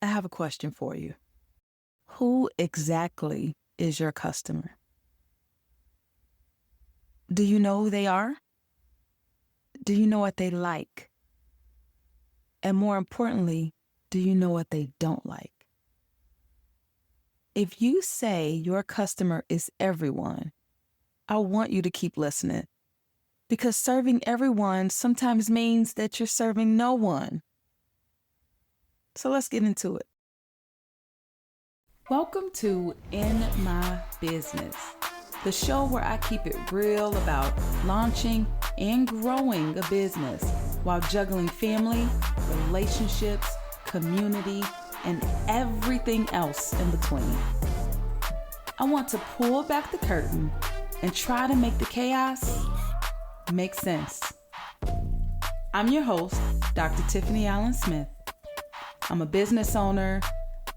I have a question for you. Who exactly is your customer? Do you know who they are? Do you know what they like? And more importantly, do you know what they don't like? If you say your customer is everyone, I want you to keep listening because serving everyone sometimes means that you're serving no one. So let's get into it. Welcome to In My Business, the show where I keep it real about launching and growing a business while juggling family, relationships, community, and everything else in between. I want to pull back the curtain and try to make the chaos make sense. I'm your host, Dr. Tiffany Allen Smith. I'm a business owner,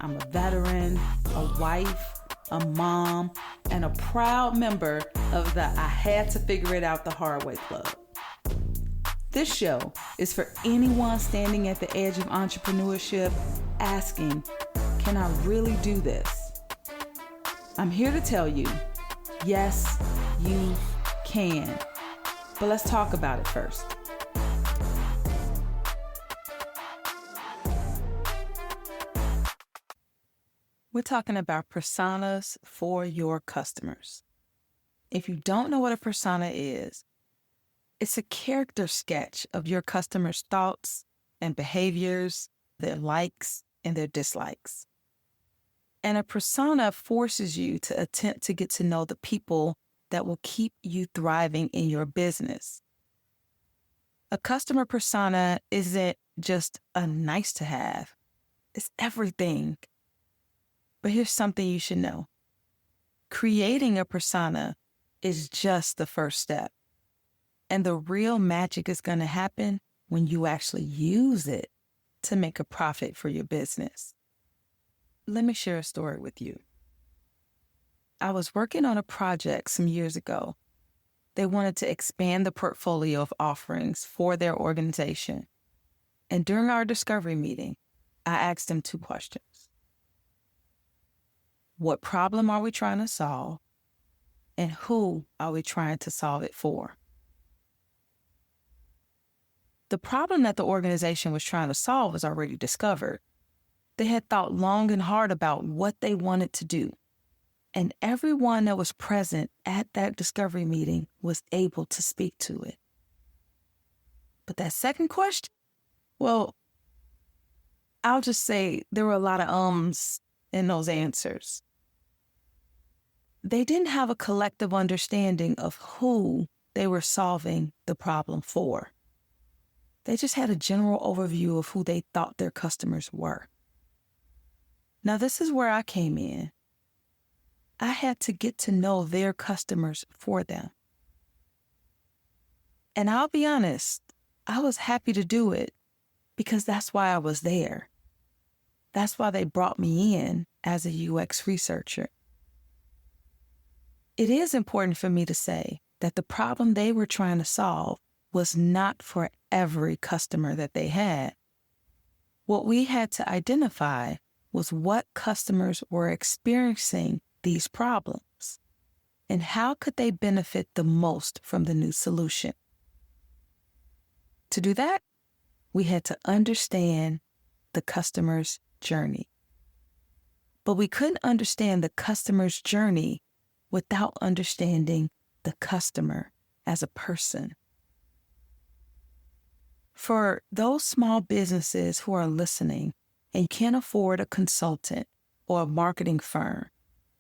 I'm a veteran, a wife, a mom, and a proud member of the I Had to Figure It Out the Hard Way Club. This show is for anyone standing at the edge of entrepreneurship asking, can I really do this? I'm here to tell you, yes, you can. But let's talk about it first. We're talking about personas for your customers. If you don't know what a persona is, it's a character sketch of your customer's thoughts and behaviors, their likes and their dislikes. And a persona forces you to attempt to get to know the people that will keep you thriving in your business. A customer persona isn't just a nice to have, it's everything. But here's something you should know. Creating a persona is just the first step. And the real magic is going to happen when you actually use it to make a profit for your business. Let me share a story with you. I was working on a project some years ago. They wanted to expand the portfolio of offerings for their organization. And during our discovery meeting, I asked them two questions. What problem are we trying to solve? And who are we trying to solve it for? The problem that the organization was trying to solve was already discovered. They had thought long and hard about what they wanted to do. And everyone that was present at that discovery meeting was able to speak to it. But that second question, well, I'll just say there were a lot of ums in those answers. They didn't have a collective understanding of who they were solving the problem for. They just had a general overview of who they thought their customers were. Now, this is where I came in. I had to get to know their customers for them. And I'll be honest, I was happy to do it because that's why I was there. That's why they brought me in as a UX researcher. It is important for me to say that the problem they were trying to solve was not for every customer that they had. What we had to identify was what customers were experiencing these problems and how could they benefit the most from the new solution. To do that, we had to understand the customer's journey. But we couldn't understand the customer's journey without understanding the customer as a person. For those small businesses who are listening and can't afford a consultant or a marketing firm,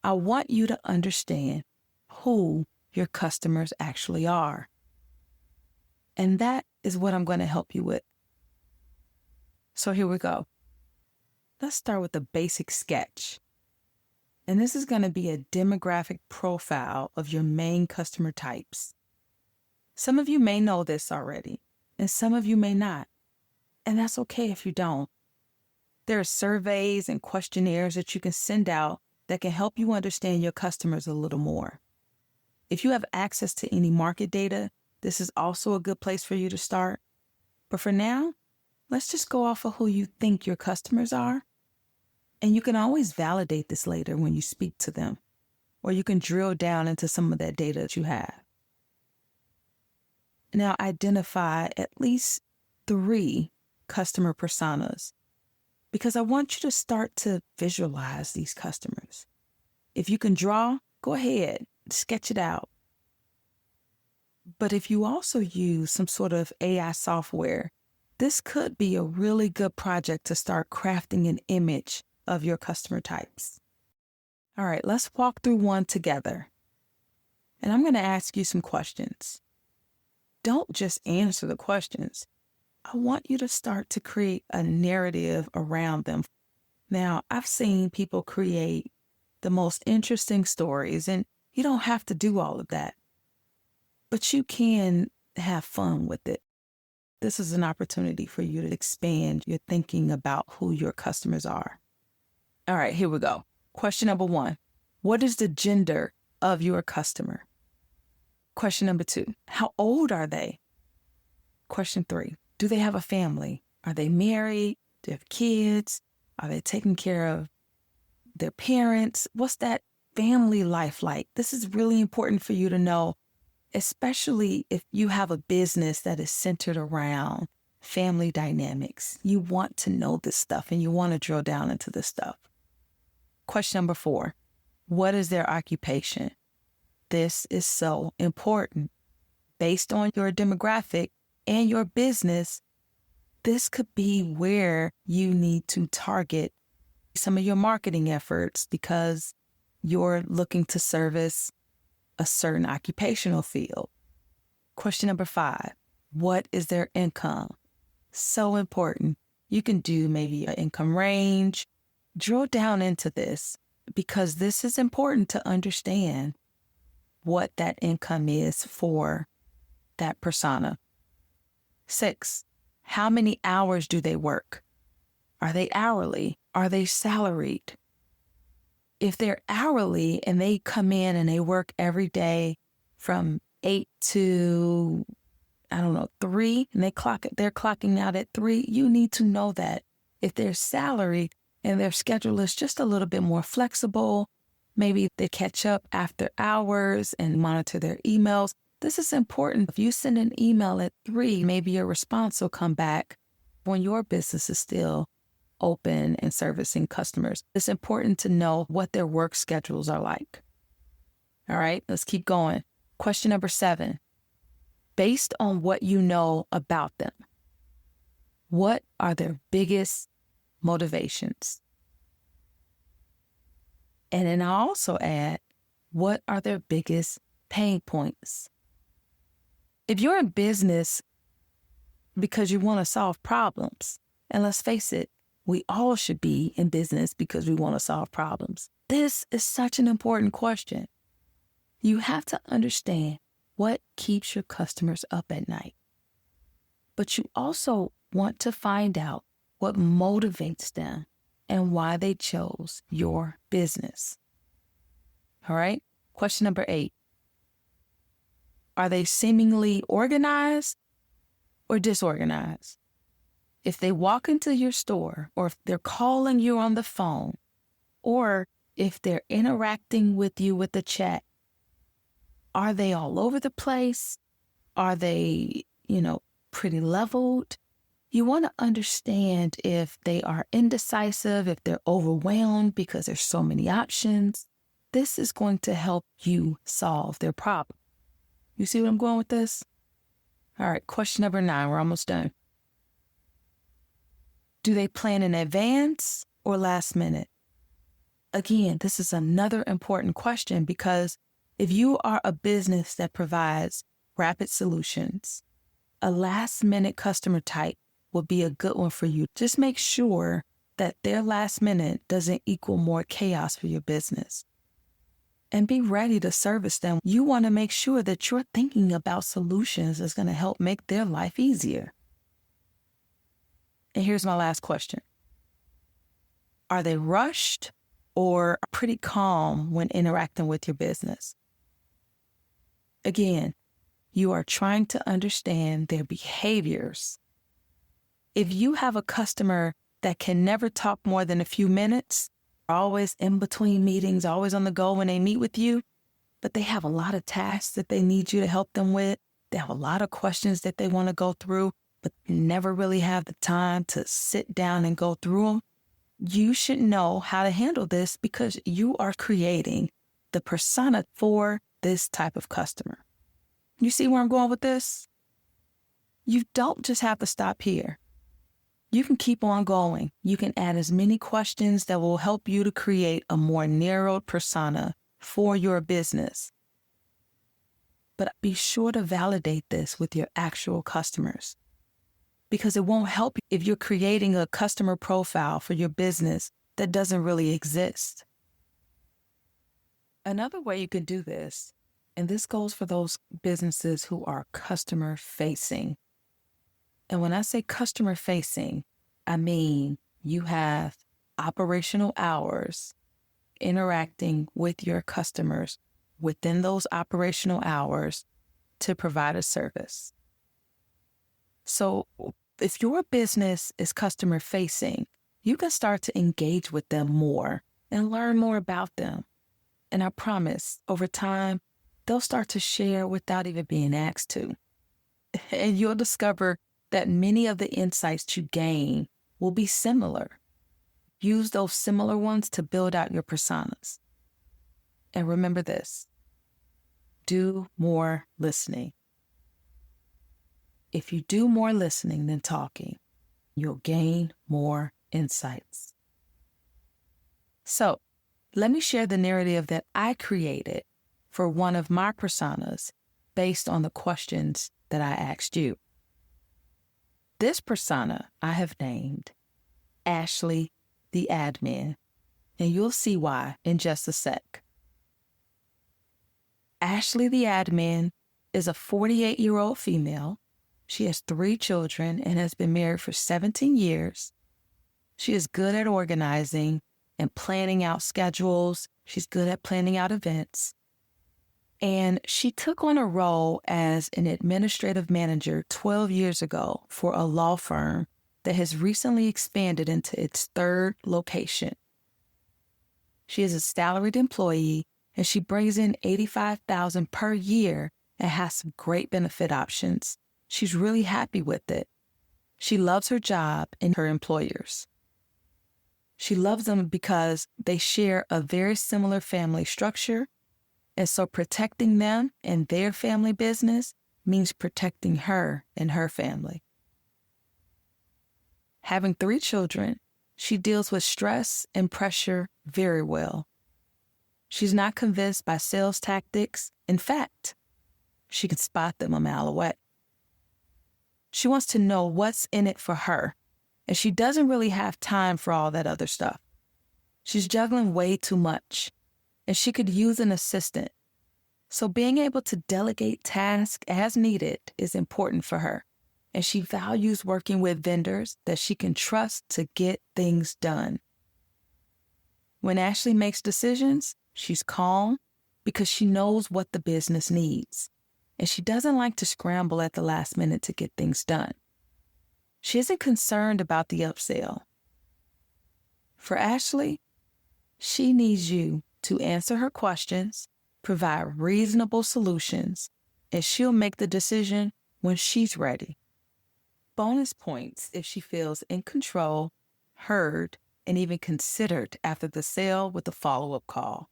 I want you to understand who your customers actually are. And that is what I'm going to help you with. So here we go. Let's start with a basic sketch. And this is going to be a demographic profile of your main customer types. Some of you may know this already, and some of you may not. And that's okay if you don't. There are surveys and questionnaires that you can send out that can help you understand your customers a little more. If you have access to any market data, this is also a good place for you to start. But for now, let's just go off of who you think your customers are And you can always validate this later when you speak to them, or you can drill down into some of that data that you have. Now, identify at least 3 customer personas, because I want you to start to visualize these customers. If you can draw, go ahead, sketch it out. But if you also use some sort of AI software, this could be a really good project to start crafting an image of your customer types. All right, let's walk through one together. And I'm going to ask you some questions. Don't just answer the questions. I want you to start to create a narrative around them. Now, I've seen people create the most interesting stories, and you don't have to do all of that, but you can have fun with it. This is an opportunity for you to expand your thinking about who your customers are. All right, here we go. Question number 1. What is the gender of your customer? Question number 2. How old are they? Question 3. Do they have a family? Are they married? Do they have kids? Are they taking care of their parents? What's that family life like? This is really important for you to know, especially if you have a business that is centered around family dynamics. You want to know this stuff and you want to drill down into this stuff. Question number 4, what is their occupation? This is so important. Based on your demographic and your business, this could be where you need to target some of your marketing efforts because you're looking to service a certain occupational field. Question number 5, what is their income? So important. You can do maybe an income range. Drill down into this because this is important to understand what that income is for that persona. 6, how many hours do they work? Are they hourly? Are they salaried? If they're hourly and they come in and they work every day from 8 to, 3, and they're clocking out at 3, you need to know that. If they're salaried and their schedule is just a little bit more flexible, maybe they catch up after hours and monitor their emails. This is important. If you send an email at 3, maybe your response will come back when your business is still open and servicing customers. It's important to know what their work schedules are like. All right, let's keep going. Question number 7. Based on what you know about them, what are their biggest motivations? And then I'll also add, what are their biggest pain points? If you're in business because you want to solve problems, and let's face it, we all should be in business because we want to solve problems. This is such an important question. You have to understand what keeps your customers up at night. But you also want to find out what motivates them and why they chose your business. All right? Question number 8. Are they seemingly organized or disorganized? If they walk into your store, or if they're calling you on the phone, or if they're interacting with you with the chat, are they all over the place? Are they, pretty leveled? You want to understand if they are indecisive, if they're overwhelmed because there's so many options. This is going to help you solve their problem. You see what I'm going with this? All right, question number 9. We're almost done. Do they plan in advance or last minute? Again, this is another important question because if you are a business that provides rapid solutions, a last minute customer type will be a good one for you. Just make sure that their last minute doesn't equal more chaos for your business. And be ready to service them. You want to make sure that you're thinking about solutions that's going to help make their life easier. And here's my last question. Are they rushed or pretty calm when interacting with your business? Again, you are trying to understand their behaviors. If you have a customer that can never talk more than a few minutes, always in between meetings, always on the go when they meet with you, but they have a lot of tasks that they need you to help them with. They have a lot of questions that they want to go through, but never really have the time to sit down and go through them. You should know how to handle this because you are creating the persona for this type of customer. You see where I'm going with this? You don't just have to stop here. You can keep on going. You can add as many questions that will help you to create a more narrowed persona for your business. But be sure to validate this with your actual customers because it won't help if you're creating a customer profile for your business that doesn't really exist. Another way you can do this, and this goes for those businesses who are customer facing. And when I say customer facing, I mean you have operational hours interacting with your customers within those operational hours to provide a service. So if your business is customer facing, you can start to engage with them more and learn more about them. And I promise, over time, they'll start to share without even being asked to. And you'll discover that many of the insights you gain will be similar. Use those similar ones to build out your personas. And remember this, do more listening. If you do more listening than talking, you'll gain more insights. So, let me share the narrative that I created for one of my personas based on the questions that I asked you. This persona I have named Ashley the Admin, and you'll see why in just a sec. Ashley the Admin is a 48-year-old female. She has 3 children and has been married for 17 years. She is good at organizing and planning out schedules. She's good at planning out events. And she took on a role as an administrative manager 12 years ago for a law firm that has recently expanded into its 3rd location. She is a salaried employee and she brings in $85,000 per year and has some great benefit options. She's really happy with it. She loves her job and her employers. She loves them because they share a very similar family structure, and so protecting them and their family business means protecting her and her family. Having 3 children, she deals with stress and pressure very well. She's not convinced by sales tactics. In fact, she can spot them a mile away. She wants to know what's in it for her, and she doesn't really have time for all that other stuff. She's juggling way too much, and she could use an assistant. So being able to delegate tasks as needed is important for her, and she values working with vendors that she can trust to get things done. When Ashley makes decisions, she's calm because she knows what the business needs, and she doesn't like to scramble at the last minute to get things done. She isn't concerned about the upsell. For Ashley, she needs you to answer her questions, provide reasonable solutions, and she'll make the decision when she's ready. Bonus points if she feels in control, heard, and even considered after the sale with a follow-up call.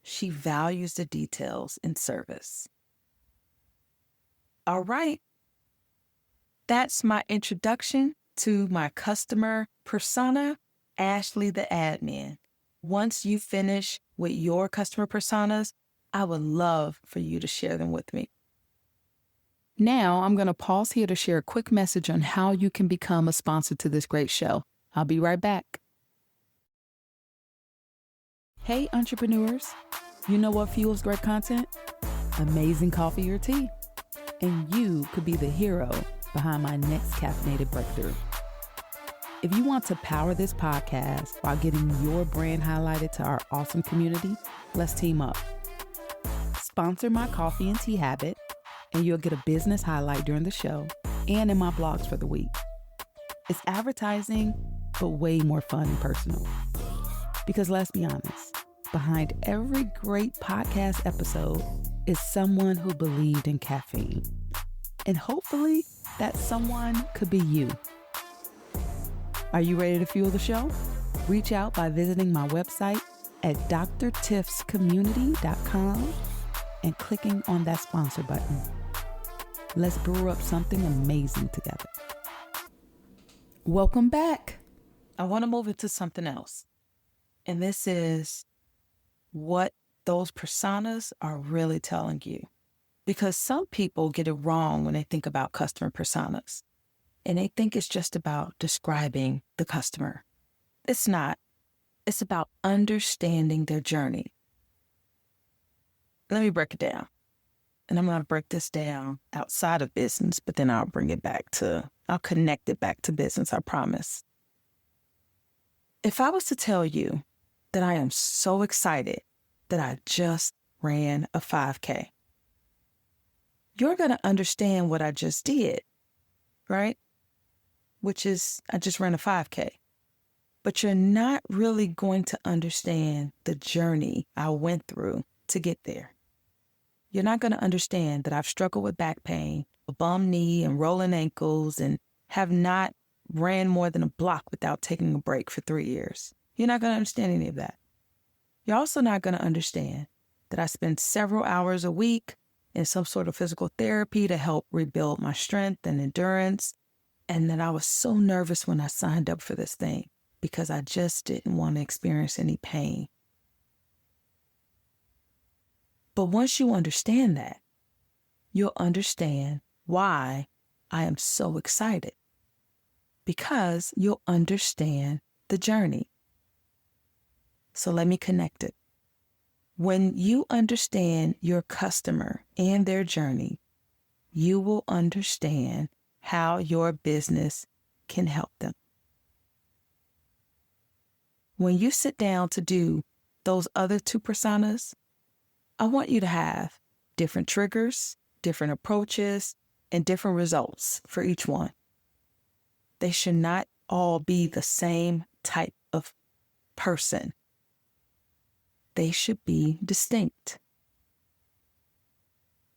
She values the details in service. All right. That's my introduction to my customer persona, Ashley the Admin. Once you finish with your customer personas, I would love for you to share them with me. Now, I'm going to pause here to share a quick message on how you can become a sponsor to this great show. I'll be right back. Hey, entrepreneurs. You know what fuels great content? Amazing coffee or tea. And you could be the hero behind my next caffeinated breakthrough. If you want to power this podcast while getting your brand highlighted to our awesome community, let's team up. Sponsor my coffee and tea habit, and you'll get a business highlight during the show and in my blogs for the week. It's advertising but way more fun and personal. Because let's be honest, behind every great podcast episode is someone who believed in caffeine. And hopefully that someone could be you. Are you ready to fuel the show? Reach out by visiting my website at drtiffscommunity.com and clicking on that sponsor button. Let's brew up something amazing together. Welcome back. I want to move into something else. And this is what those personas are really telling you. Because some people get it wrong when they think about customer personas. And they think it's just about describing the customer. It's not. It's about understanding their journey. Let me break it down. And I'm going to break this down outside of business, but then I'll connect it back to business, I promise. If I was to tell you that I am so excited that I just ran a 5K, you're going to understand what I just did, right? Which is, I just ran a 5K. But you're not really going to understand the journey I went through to get there. You're not going to understand that I've struggled with back pain, a bum knee, and rolling ankles, and have not ran more than a block without taking a break for 3 years. You're not going to understand any of that. You're also not going to understand that I spend several hours a week in some sort of physical therapy to help rebuild my strength and endurance, and that I was so nervous when I signed up for this thing because I just didn't want to experience any pain. But once you understand that, you'll understand why I am so excited. Because you'll understand the journey. So let me connect it. When you understand your customer and their journey, you will understand how your business can help them. When you sit down to do those other two personas, I want you to have different triggers, different approaches, and different results for each one. They should not all be the same type of person. They should be distinct.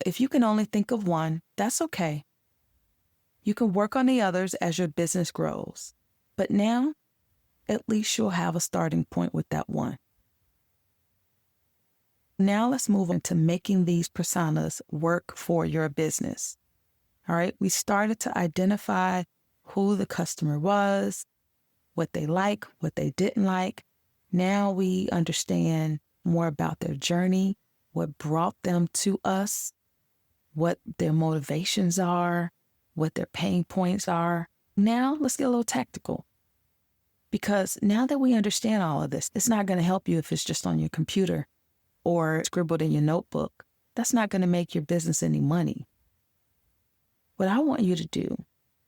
If you can only think of one, that's okay. You can work on the others as your business grows. But now, at least you'll have a starting point with that one. Now let's move on to making these personas work for your business. All right, we started to identify who the customer was, what they like, what they didn't like. Now we understand more about their journey, what brought them to us, what their motivations are, what their pain points are. Now let's get a little tactical. Because now that we understand all of this, it's not going to help you if it's just on your computer or scribbled in your notebook. That's not going to make your business any money. What I want you to do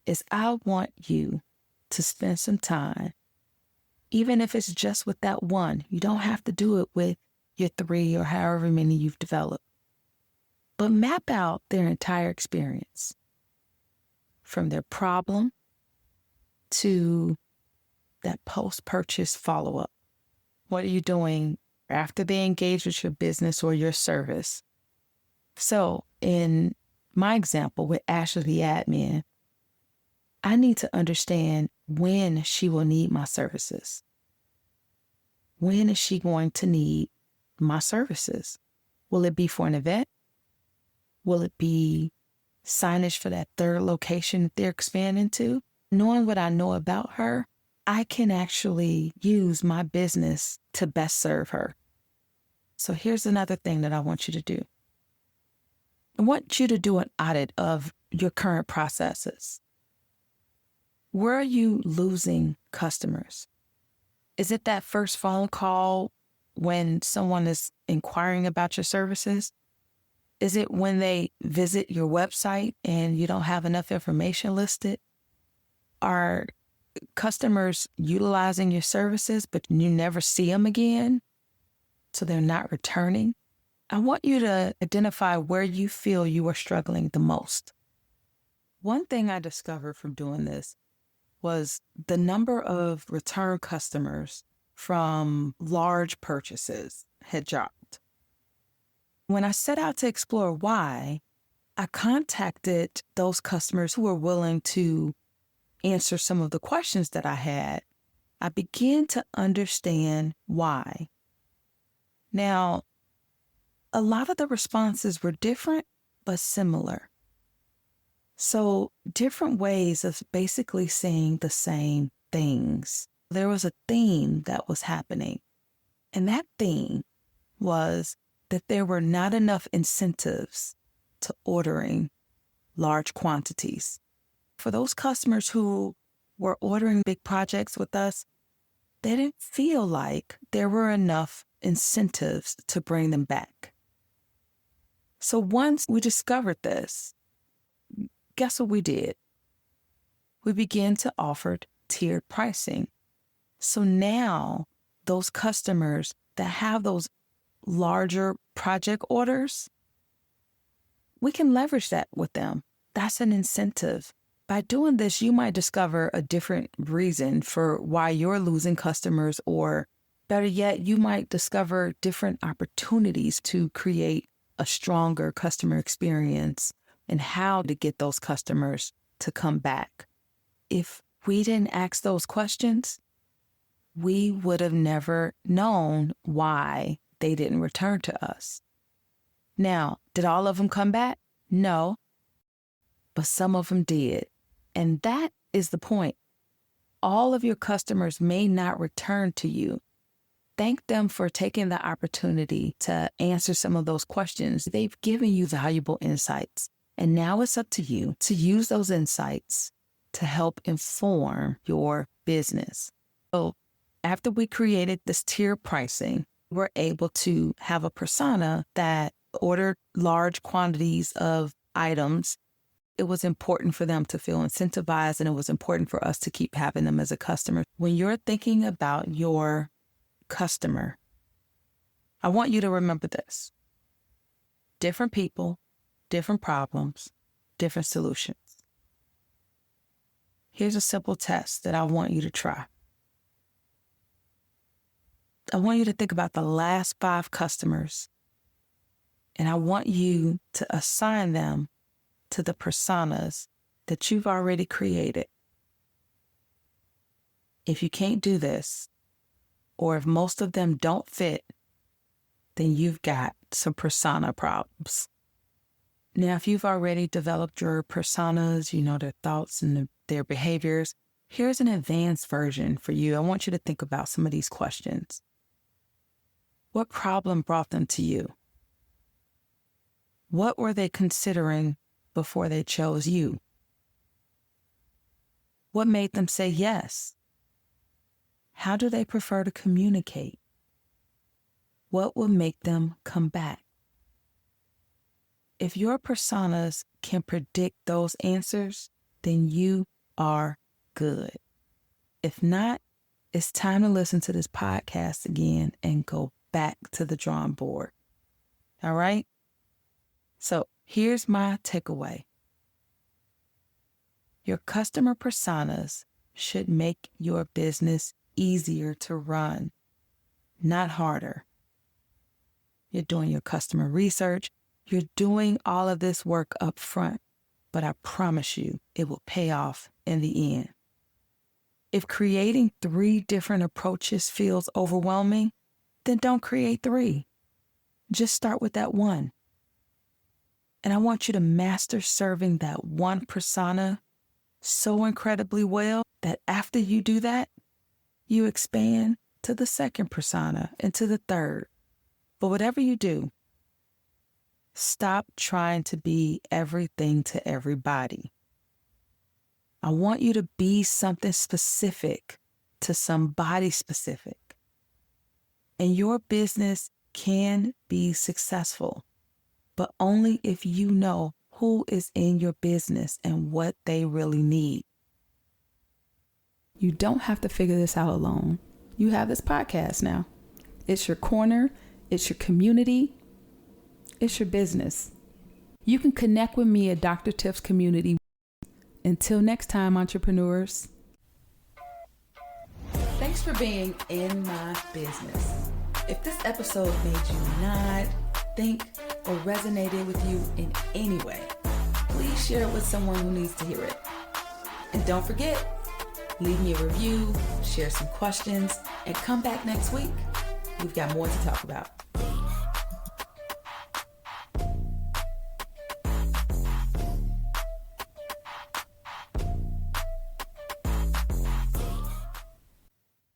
is I want you to spend some time, even if it's just with that one. You don't have to do it with your 3 or however many you've developed. But map out their entire experience, from their problem to that post-purchase follow-up. What are you doing after they engage with your business or your service? So in my example with Ashley the admin, I need to understand when she will need my services. When is she going to need my services? Will it be for an event? Will it be signage for that third location that they're expanding to? Knowing what I know about her, I can actually use my business to best serve her. So here's another thing that I want you to do. I want you to do an audit of your current processes. Where are you losing customers? Is it that first phone call when someone is inquiring about your services? Is it when they visit your website and you don't have enough information listed? Are customers utilizing your services, but you never see them again, so they're not returning? I want you to identify where you feel you are struggling the most. One thing I discovered from doing this was the number of return customers from large purchases had dropped. When I set out to explore why, I contacted those customers who were willing to answer some of the questions that I had. I began to understand why. Now, a lot of the responses were different, but similar. So, different ways of basically saying the same things. There was a theme that was happening, and that theme was that there were not enough incentives to ordering large quantities. For those customers who were ordering big projects with us, they didn't feel like there were enough incentives to bring them back. So once we discovered this, guess what we did? We began to offer tiered pricing. So now those customers that have those larger project orders, we can leverage that with them. That's an incentive. By doing this, you might discover a different reason for why you're losing customers, or better yet, you might discover different opportunities to create a stronger customer experience and how to get those customers to come back. If we didn't ask those questions, we would have never known why they didn't return to us. Now, did all of them come back? No, but some of them did. And that is the point. All of your customers may not return to you. Thank them for taking the opportunity to answer some of those questions. They've given you valuable insights. And now it's up to you to use those insights to help inform your business. So after we created this tier pricing, we're able to have a persona that ordered large quantities of items. It was important for them to feel incentivized, and it was important for us to keep having them as a customer. When you're thinking about your customer, I want you to remember this. Different people, different problems, different solutions. Here's a simple test that I want you to try. I want you to think about the last 5 customers, and I want you to assign them to the personas that you've already created. If you can't do this, or if most of them don't fit, then you've got some persona problems. Now, if you've already developed your personas, you know their thoughts and their behaviors, here's an advanced version for you. I want you to think about some of these questions. What problem brought them to you? What were they considering before they chose you? What made them say yes? How do they prefer to communicate? What will make them come back? If your personas can predict those answers, then you are good. If not, it's time to listen to this podcast again and go back to the drawing board. All right? So here's my takeaway. Your customer personas should make your business easier to run, not harder. You're doing your customer research. You're doing all of this work up front, but I promise you it will pay off in the end. If creating 3 different approaches feels overwhelming, then don't create 3. Just start with that one. And I want you to master serving that one persona so incredibly well that after you do that, you expand to the second persona and to the third. But whatever you do, stop trying to be everything to everybody. I want you to be something specific to somebody specific. And your business can be successful, but only if you know who is in your business and what they really need. You don't have to figure this out alone. You have this podcast now. It's your corner. It's your community. It's your business. You can connect with me at Dr. Tiff's community. Until next time, entrepreneurs. Thanks for being in my business. If this episode made you nod, think, or resonated with you in any way, please share it with someone who needs to hear it. And don't forget, leave me a review, share some questions, and come back next week. We've got more to talk about.